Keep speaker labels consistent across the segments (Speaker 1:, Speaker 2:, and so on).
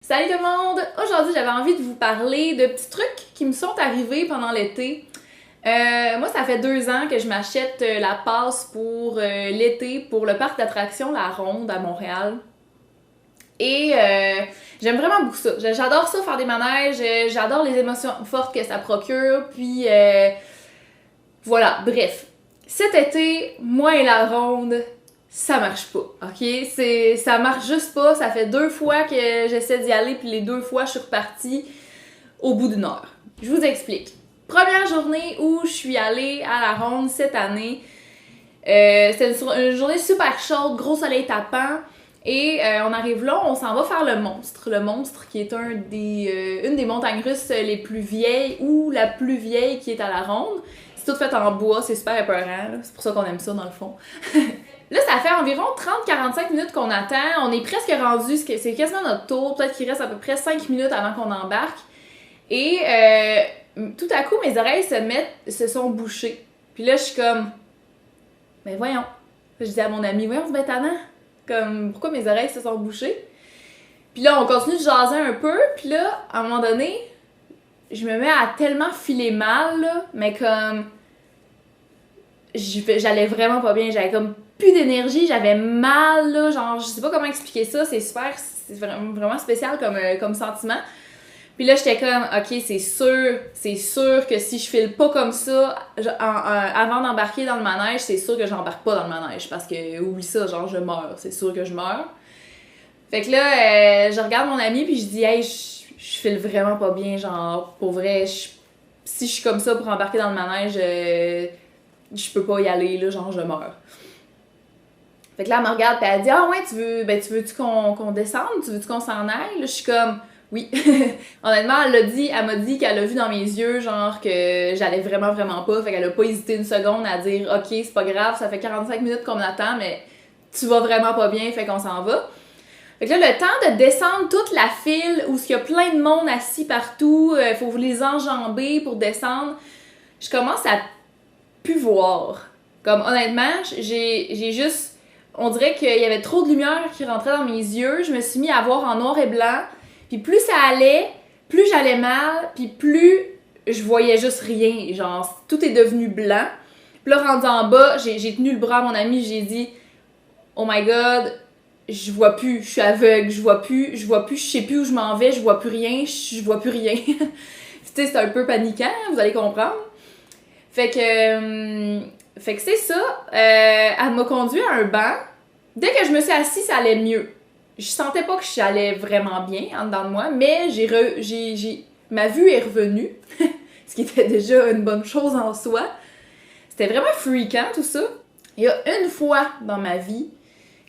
Speaker 1: Salut tout le monde! Aujourd'hui, j'avais envie de vous parler de petits trucs qui me sont arrivés pendant l'été. Moi, ça fait 2 ans que je m'achète la passe pour l'été pour le parc d'attractions La Ronde à Montréal. Et j'aime vraiment beaucoup ça. J'adore ça, faire des manèges, j'adore les émotions fortes que ça procure, puis voilà, bref. Cet été, moi et La Ronde, ça marche pas, ok? Ça marche juste pas, ça fait 2 fois que j'essaie d'y aller, puis les 2 fois, je suis repartie au bout d'1 heure. Je vous explique. Première journée où je suis allée à La Ronde cette année, c'était une journée super chaude, gros soleil tapant, et on arrive là, on s'en va faire le Monstre. Le Monstre qui est une des montagnes russes les plus vieilles, ou la plus vieille qui est à La Ronde. C'est tout fait en bois, c'est super épeurant, là. C'est pour ça qu'on aime ça dans le fond. Là, ça fait environ 30-45 minutes qu'on attend. On est presque rendu, c'est quasiment notre tour. Peut-être qu'il reste à peu près 5 minutes avant qu'on embarque. Et tout à coup, mes oreilles se sont bouchées. Puis là, je suis comme, mais voyons. Je dis à mon ami, voyons, c'est bien tannant. Comme, pourquoi mes oreilles se sont bouchées? Puis là, on continue de jaser un peu. Puis là, à un moment donné, je me mets à tellement filer mal, là, mais comme, j'allais vraiment pas bien. J'avais comme plus d'énergie, j'avais mal, là, genre, je sais pas comment expliquer ça, c'est vraiment spécial comme sentiment. Puis là, j'étais comme, ok, c'est sûr que si je file pas comme ça, avant d'embarquer dans le manège, c'est sûr que j'embarque pas dans le manège, parce que, oublie ça, genre, je meurs, c'est sûr que je meurs. Fait que là, je regarde mon ami, puis je dis, hey, je file vraiment pas bien, genre, pour vrai, si je suis comme ça pour embarquer dans le manège, je peux pas y aller, là, genre, je meurs. Fait que là, elle me regarde, pis elle dit, ah ouais, tu veux-tu qu'on descende? Tu veux-tu qu'on s'en aille? Là, je suis comme, oui. Honnêtement, elle m'a dit qu'elle a vu dans mes yeux, genre, que j'allais vraiment, vraiment pas. Fait qu'elle a pas hésité une seconde à dire, ok, c'est pas grave, ça fait 45 minutes qu'on attend, mais tu vas vraiment pas bien, fait qu'on s'en va. Fait que là, le temps de descendre toute la file où il y a plein de monde assis partout, faut vous les enjamber pour descendre, je commence à plus voir. Comme, honnêtement, j'ai juste... On dirait qu'il y avait trop de lumière qui rentrait dans mes yeux. Je me suis mis à voir en noir et blanc. Puis plus ça allait, plus j'allais mal, puis plus je voyais juste rien. Genre, tout est devenu blanc. Puis là, rendu en bas, j'ai tenu le bras à mon ami, j'ai dit « Oh my God, je vois plus, je suis aveugle, je vois plus, je sais plus où je m'en vais, je vois plus rien, je vois plus rien. » Tu sais, c'est un peu paniquant, vous allez comprendre. Fait que c'est ça. Elle m'a conduit à un banc. Dès que je me suis assise, ça allait mieux. Je sentais pas que j'allais vraiment bien en dedans de moi, mais ma vue est revenue, ce qui était déjà une bonne chose en soi. C'était vraiment freakant tout ça. Il y a une fois dans ma vie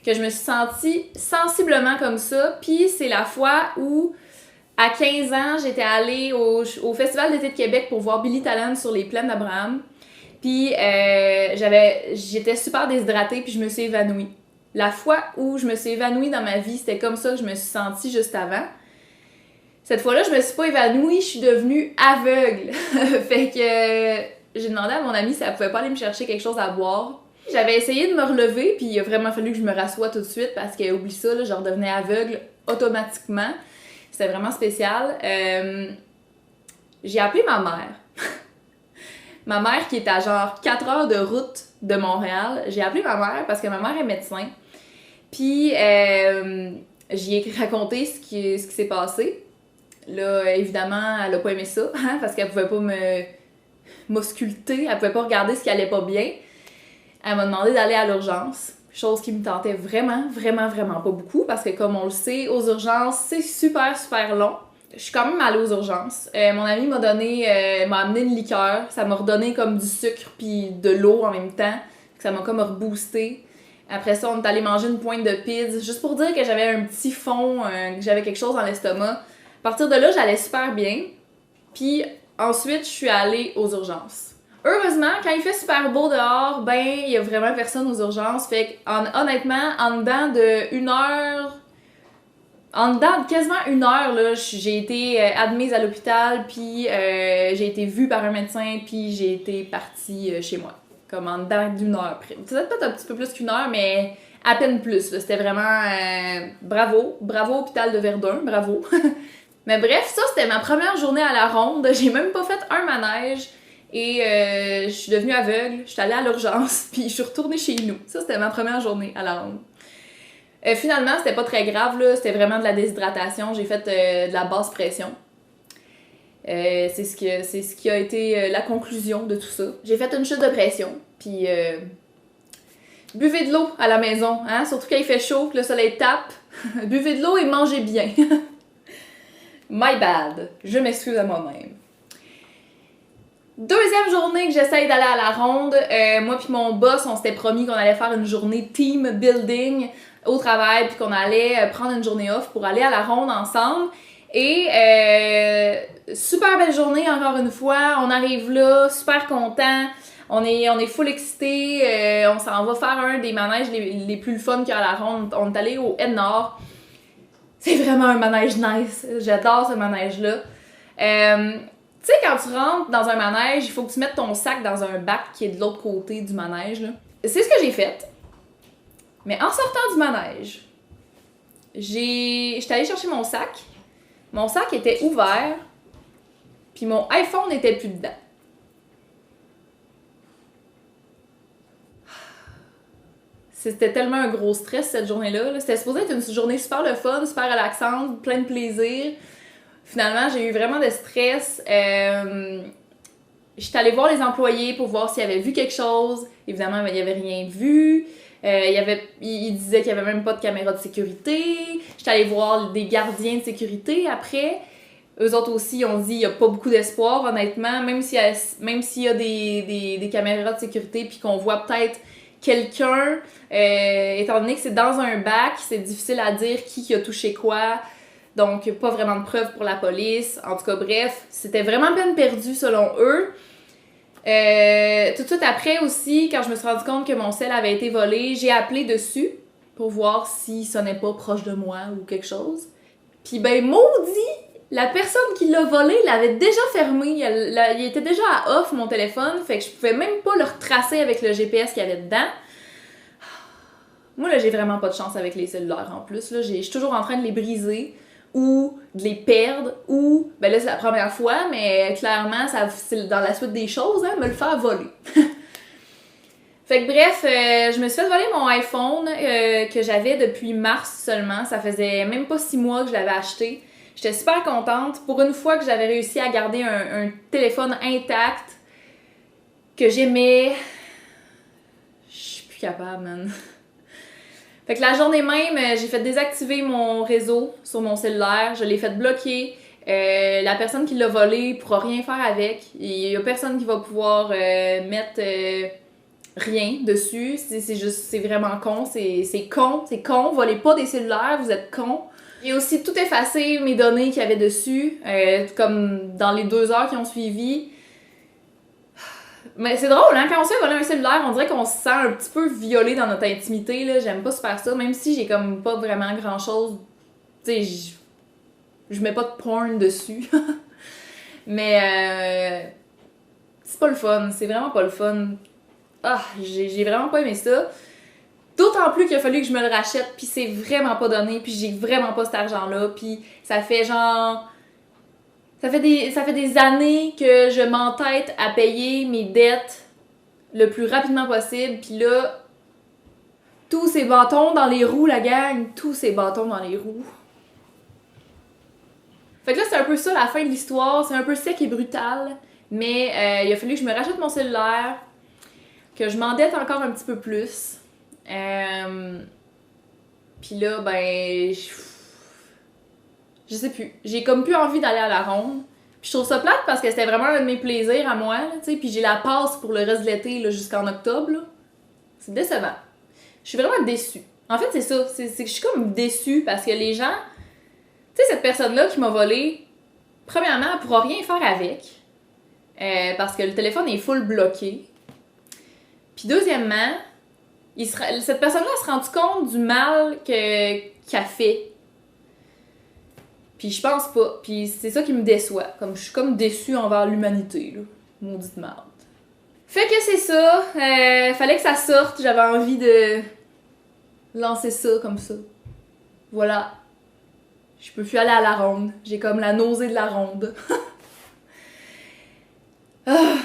Speaker 1: que je me suis sentie sensiblement comme ça, puis c'est la fois où, à 15 ans, j'étais allée au Festival d'été de Québec pour voir Billy Talent sur les plaines d'Abraham. Puis j'étais super déshydratée, puis je me suis évanouie. La fois où je me suis évanouie dans ma vie, c'était comme ça que je me suis sentie juste avant. Cette fois-là, je me suis pas évanouie, je suis devenue aveugle. Fait que j'ai demandé à mon amie si elle pouvait pas aller me chercher quelque chose à boire. J'avais essayé de me relever, puis il a vraiment fallu que je me rassoie tout de suite parce que, oublie ça, là, je redevenais aveugle automatiquement. C'était vraiment spécial. J'ai appelé ma mère. Ma mère qui est à genre 4 heures de route de Montréal. J'ai appelé ma mère parce que ma mère est médecin. Puis j'y ai raconté ce qui s'est passé. Là, évidemment, elle a pas aimé ça, hein, parce qu'elle pouvait pas m'ausculter, elle pouvait pas regarder ce qui allait pas bien. Elle m'a demandé d'aller à l'urgence, chose qui me tentait vraiment, vraiment, vraiment pas beaucoup, parce que comme on le sait, aux urgences, c'est super, super long. Je suis quand même allée aux urgences. Mon ami m'a amené une liqueur, ça m'a redonné comme du sucre puis de l'eau en même temps, ça m'a comme reboosté. Après ça, on est allé manger une pointe de pizza, juste pour dire que j'avais un petit fond, que j'avais quelque chose dans l'estomac. À partir de là, j'allais super bien. Puis ensuite, je suis allée aux urgences. Heureusement, quand il fait super beau dehors, ben, il y a vraiment personne aux urgences. Fait que, honnêtement, en dedans de 1 heure... En dedans de quasiment 1 heure, là, j'ai été admise à l'hôpital, puis j'ai été vue par un médecin, puis j'ai été partie chez moi. Comme en dedans d'1 heure. Peut-être un petit peu plus qu'1 heure, mais à peine plus. C'était vraiment bravo hôpital de Verdun, bravo. Mais bref, ça c'était ma première journée à la ronde. J'ai même pas fait un manège et je suis devenue aveugle. Je suis allée à l'urgence puis je suis retournée chez nous. Ça c'était ma première journée à la ronde. Finalement, c'était pas très grave, là. C'était vraiment de la déshydratation. J'ai fait de la basse pression. C'est ce qui a été la conclusion de tout ça. J'ai fait une chute de pression, puis buvez de l'eau à la maison, hein? Surtout quand il fait chaud, que le soleil tape. Buvez de l'eau et mangez bien. My bad. Je m'excuse à moi-même. Deuxième journée que j'essaye d'aller à la ronde, moi puis mon boss, on s'était promis qu'on allait faire une journée team building au travail, puis qu'on allait prendre une journée off pour aller à la ronde ensemble. Et super belle journée encore une fois, on arrive là, super content, on est full excité, on s'en va faire un des manèges les plus fun qu'il y a à la ronde. On est allé au Head Nord. C'est vraiment un manège nice, j'adore ce manège-là. Tu sais, quand tu rentres dans un manège, il faut que tu mettes ton sac dans un bac qui est de l'autre côté du manège, là. C'est ce que j'ai fait. Mais en sortant du manège, j'étais allée chercher mon sac. Mon sac était ouvert, puis mon iPhone n'était plus dedans. C'était tellement un gros stress cette journée-là. C'était supposé être une journée super le fun, super relaxante, plein de plaisir. Finalement, j'ai eu vraiment de stress. J'étais allée voir les employés pour voir s'ils avaient vu quelque chose. Évidemment, il n'y avait rien vu. Il disait qu'il n'y avait même pas de caméra de sécurité. J'étais allée voir des gardiens de sécurité après. Eux autres aussi, ils ont dit qu'il n'y a pas beaucoup d'espoir, honnêtement. Même s'il y a des caméras de sécurité puis qu'on voit peut-être quelqu'un, étant donné que c'est dans un bac, c'est difficile à dire qui a touché quoi. Donc, pas vraiment de preuves pour la police. En tout cas, bref, c'était vraiment peine perdue selon eux. Tout de suite après aussi, quand je me suis rendu compte que mon cell avait été volé, j'ai appelé dessus pour voir s'il sonnait pas proche de moi ou quelque chose. Puis ben maudit, la personne qui l'a volé l'avait déjà fermé. Il était déjà à off mon téléphone, fait que je pouvais même pas le retracer avec le GPS qu'il y avait dedans. Moi là, j'ai vraiment pas de chance avec les cellulaires en plus. Là, je suis toujours en train de les briser ou de les perdre, ou, ben là c'est la première fois, mais clairement, c'est dans la suite des choses, hein, me le faire voler. Fait que bref, je me suis fait voler mon iPhone que j'avais depuis mars seulement, ça faisait même pas 6 mois que je l'avais acheté. J'étais super contente, pour une fois que j'avais réussi à garder un téléphone intact, que j'aimais. Je suis plus capable, man. Fait que la journée même, j'ai fait désactiver mon réseau sur mon cellulaire, je l'ai fait bloquer. La personne qui l'a volé pourra rien faire avec. Il y a personne qui va pouvoir mettre rien dessus. C'est vraiment con, c'est con. Volez pas des cellulaires, vous êtes con. J'ai aussi tout effacé mes données qu'il y avait dessus, comme dans les 2 heures qui ont suivi. Mais c'est drôle, hein, quand on se fait voler un cellulaire, on dirait qu'on se sent un petit peu violé dans notre intimité, là. J'aime pas super ça, même si j'ai comme pas vraiment grand-chose, tu sais, je mets pas de porn dessus. Mais c'est pas le fun, c'est vraiment pas le fun. Ah, j'ai vraiment pas aimé ça. D'autant plus qu'il a fallu que je me le rachète, puis c'est vraiment pas donné, puis j'ai vraiment pas cet argent-là, puis ça fait genre... Ça fait des années que je m'entête à payer mes dettes le plus rapidement possible. Puis là, tous ces bâtons dans les roues, la gang. Tous ces bâtons dans les roues. Fait que là, c'est un peu ça la fin de l'histoire. C'est un peu sec et brutal. Mais il a fallu que je me rachète mon cellulaire. Que je m'endette encore un petit peu plus. Puis là, ben... Je sais plus. J'ai comme plus envie d'aller à la ronde. Puis je trouve ça plate parce que c'était vraiment un de mes plaisirs à moi, tu sais. Puis j'ai la passe pour le reste de l'été, là, jusqu'en octobre, là. C'est décevant. Je suis vraiment déçue. En fait, c'est ça. C'est que je suis comme déçue parce que les gens... Tu sais, cette personne-là qui m'a volé, premièrement, elle pourra rien faire avec. Parce que le téléphone est full bloqué. Puis deuxièmement, cette personne-là s'est rendue compte du mal qu'elle fait. Puis je pense pas. Puis c'est ça qui me déçoit. Comme je suis comme déçue envers l'humanité, là. Maudite merde. Fait que c'est ça. Fallait que ça sorte. J'avais envie de lancer ça comme ça. Voilà. Je peux plus aller à la ronde. J'ai comme la nausée de la ronde. Ah.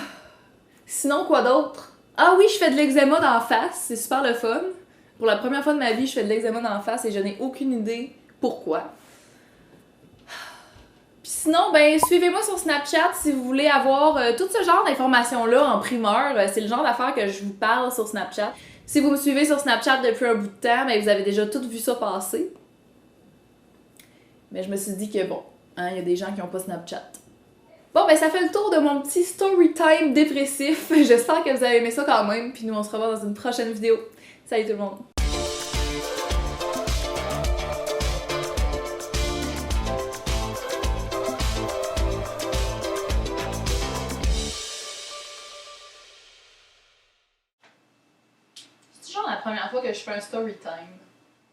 Speaker 1: Sinon, quoi d'autre? Ah oui, je fais de l'eczéma d'en face. C'est super le fun. Pour la première fois de ma vie, je fais de l'eczéma d'en face et je n'ai aucune idée pourquoi. Puis sinon, ben suivez-moi sur Snapchat si vous voulez avoir tout ce genre d'informations-là en primeur. C'est le genre d'affaires que je vous parle sur Snapchat. Si vous me suivez sur Snapchat depuis un bout de temps, ben vous avez déjà tout vu ça passer. Mais je me suis dit que bon, hein, y a des gens qui n'ont pas Snapchat. Bon, ben ça fait le tour de mon petit story time dépressif. J'espère que vous avez aimé ça quand même. Puis nous, on se revoit dans une prochaine vidéo. Salut tout le monde! C'est toujours la première fois que je fais un story time.